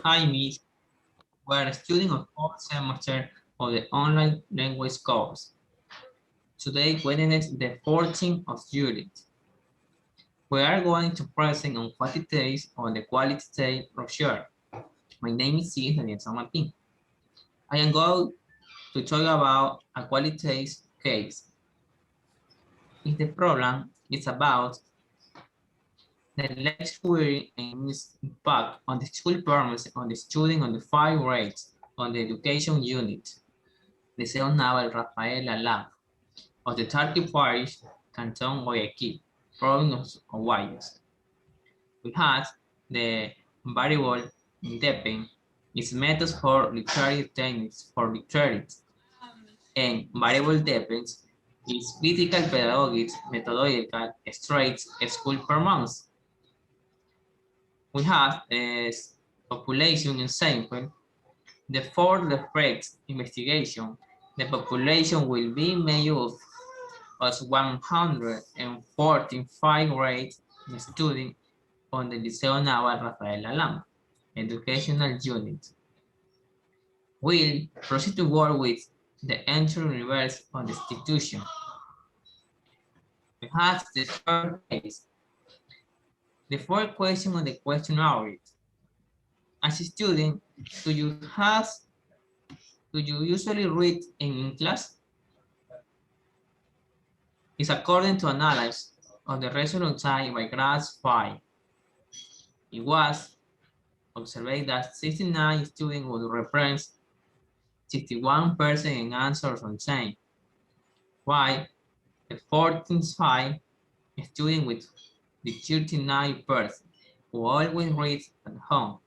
Hi, Miss. We are studying a fourth semester of the online language course. Today, witness the 14th of July. We are going to present on quantitative on the qualitative brochure. My name is Daniel San Martin. I am going to talk about a qualitative case. If the problem is about the lecturing and its impact on the school performance on the student on the 5 grades on the education unit. Liceo Naval Rafael Alá of the 30 parish Canton Guayaquil, province of Guayas. We had the variable depend, its methods for literary techniques for literary, and variable depends its critical pedagogics methodological traits school performance. We have a population example. The for the threats investigation, the population will be made up of 145 grade students on the Liceo Naval Rafael Alam educational unit. Will proceed to work with the entry universe of the institution. We have the third case. The fourth question on the questionnaire. As a student, do you have do you usually read in class? It's according to analysis of the result time by class 5. It was observed that 69 students would represent 61% in answers on time, while the 14.5 students with the 39% who always read at home.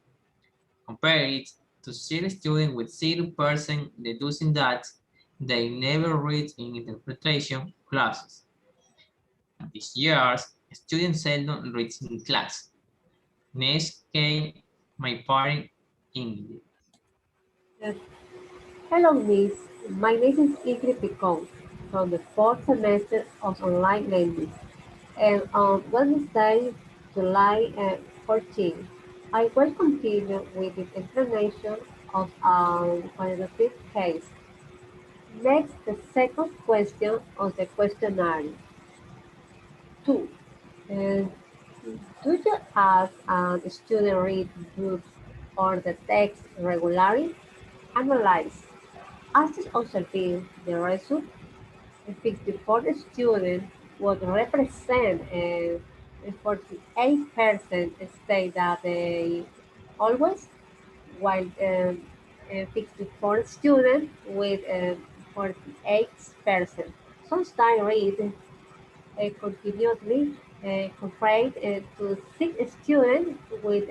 Compare it to 0 students with 0% deducing that they never read in interpretation classes. This year's students seldom read in class. Next came my parent English. Yes. Hello, Miss. My name is Ingrid Picon from the fourth semester of online language. And on Wednesday, July 14, I will continue with the explanation of a quantitative case. Next, the second question of the questionnaire. 2. Uh, do you ask a student read books or the text regularly? Analyze. After observing the result, 54 students would represent 48% state that they always, while 54 students with 48% sometimes read continuously compared to 6 students with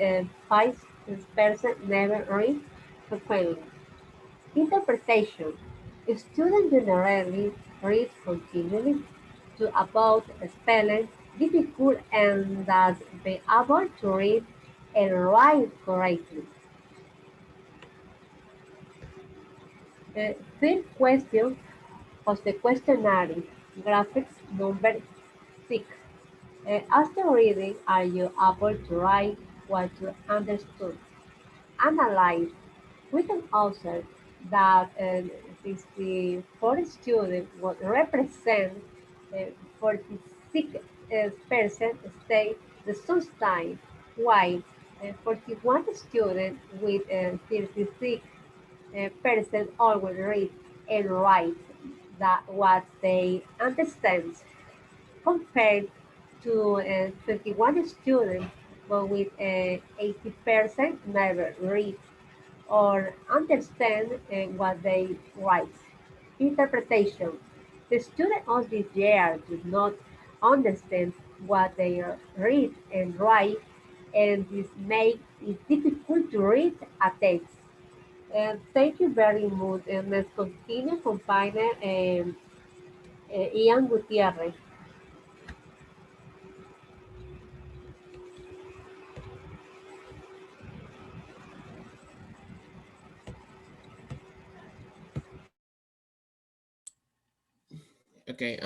5% never read frequently. Interpretation. Students generally read continually to avoid spelling difficult and thus be able to read and write correctly. The third question of the questionnaire, graphics number 6. After reading, are you able to write what you understood? Analyze. We can observe that 64 students would represent 46% state the sunshine, while 41 students with 36% always read and write that what they understand, compared to 21 students but with 80% never read or understand what they write. Interpretation. The students of this year do not understand what they read and write, and this makes it difficult to read a text. Thank you very much. And let's continue combining Ian Gutierrez. Okay.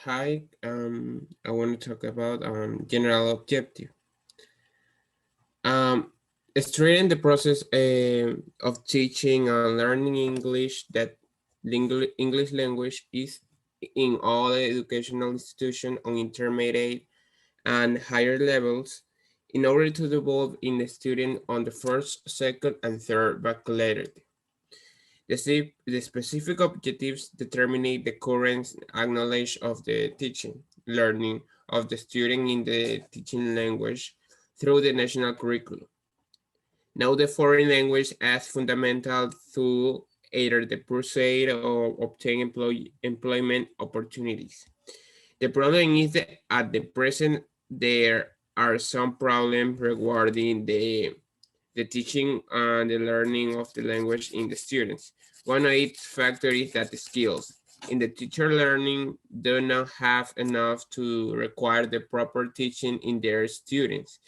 Hi. I want to talk about general objective. Um, Straighten the process of teaching and learning English, that English language is in all educational institutions on intermediate and higher levels in order to develop in the student on the first, second, and third baccalaureate. The specific objectives determine the current knowledge of the teaching, learning of the student in the teaching language through the national curriculum. Now the foreign language as fundamental to either the pursuit or obtain employment opportunities. The problem is that at the present there are some problems regarding the teaching and the learning of the language in the students. One of its factors is that the skills in the teacher learning do not have enough to require the proper teaching in their students.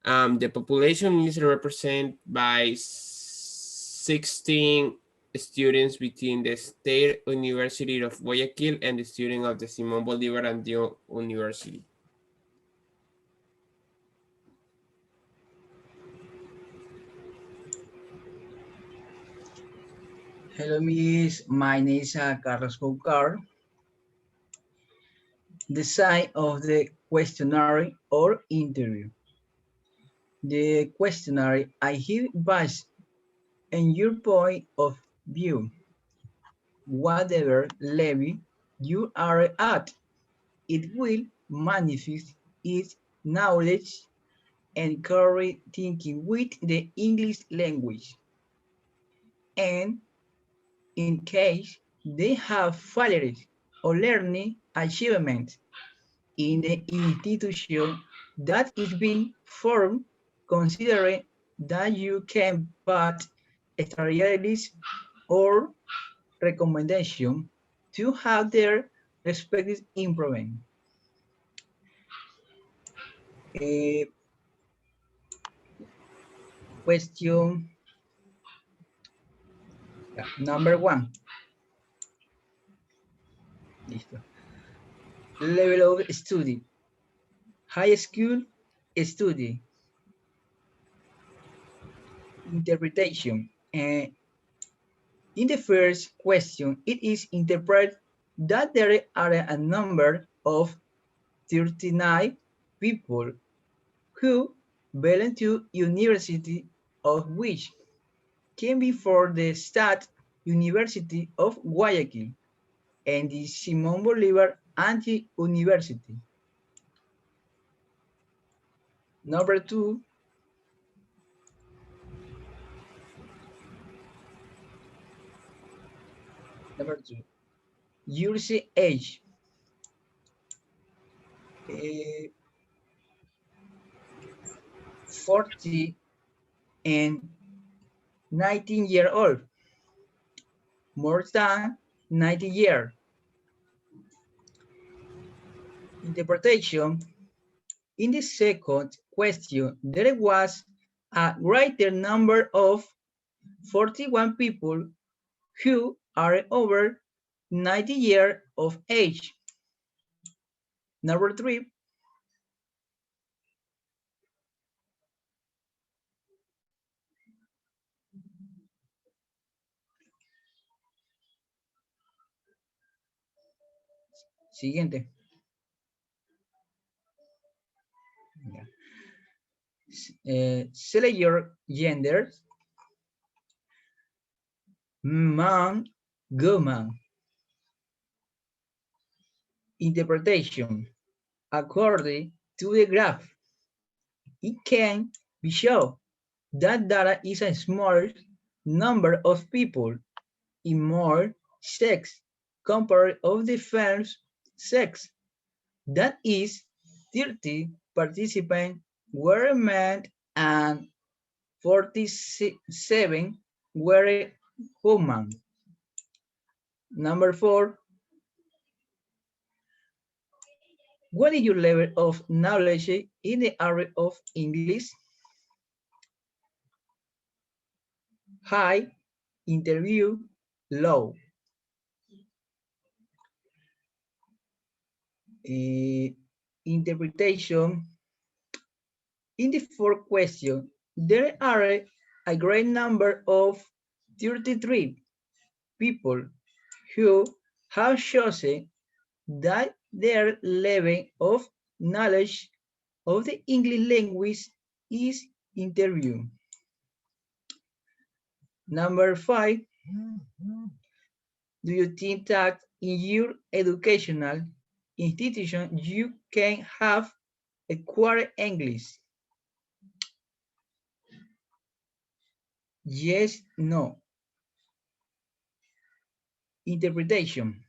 The population is represented by 16 students between the State University of Guayaquil and the student of the Simón Bolívar and University. Hello, Miss. My name is Carlos Coucar. The sign of the questionnaire or interview. The questionnaire I hear based on your point of view. Whatever level you are at, it will manifest its knowledge and current thinking with the English language. And in case they have failed or learning achievement in the institution that is being formed, considering that you can put strategies or recommendation to have their respective improvement. Eh, Question number one. Listo. Level of study. High school study. Interpretation. In the first question, it is interpreted that there are a number of 39 people who belong to university, of which can be for the State University of Guayaquil and the Simón Bolívar Anti-University. Number two, years age. 40 and 19-year-old, more than 90 years. Interpretation. In the second question, there was a greater number of 41 people who are over 90 years of age. Number three, siguiente. Select your gender. Man, woman. Interpretation. According to the graph, it can be shown that data is a small number of people in more sex compared of the first sex. That is, 30 participants were men and 47 were women. Number four, what is your level of knowledge in the area of English? High, interview, low. Interpretation. In the fourth question, there are a great number of 33 people who have chosen that their level of knowledge of the English language is interview. Number 5, do you think that in your educational institution you can have a quarter English? Yes, no. Interpretation.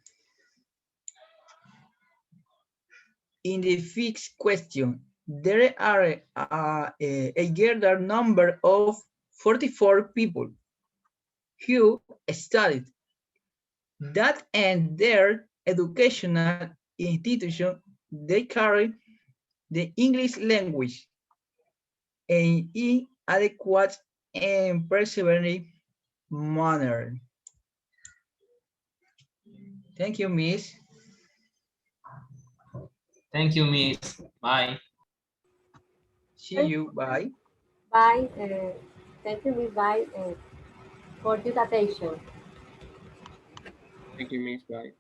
In the fixed question, there are a greater number of 44 people who studied that and their educational institution they carry the English language in adequate and persevering manner. Thank you, Miss. Thank you, Miss. Bye. See you. Bye. Bye. Thank you, Miss. Bye for your attention. Thank you, Miss. Bye.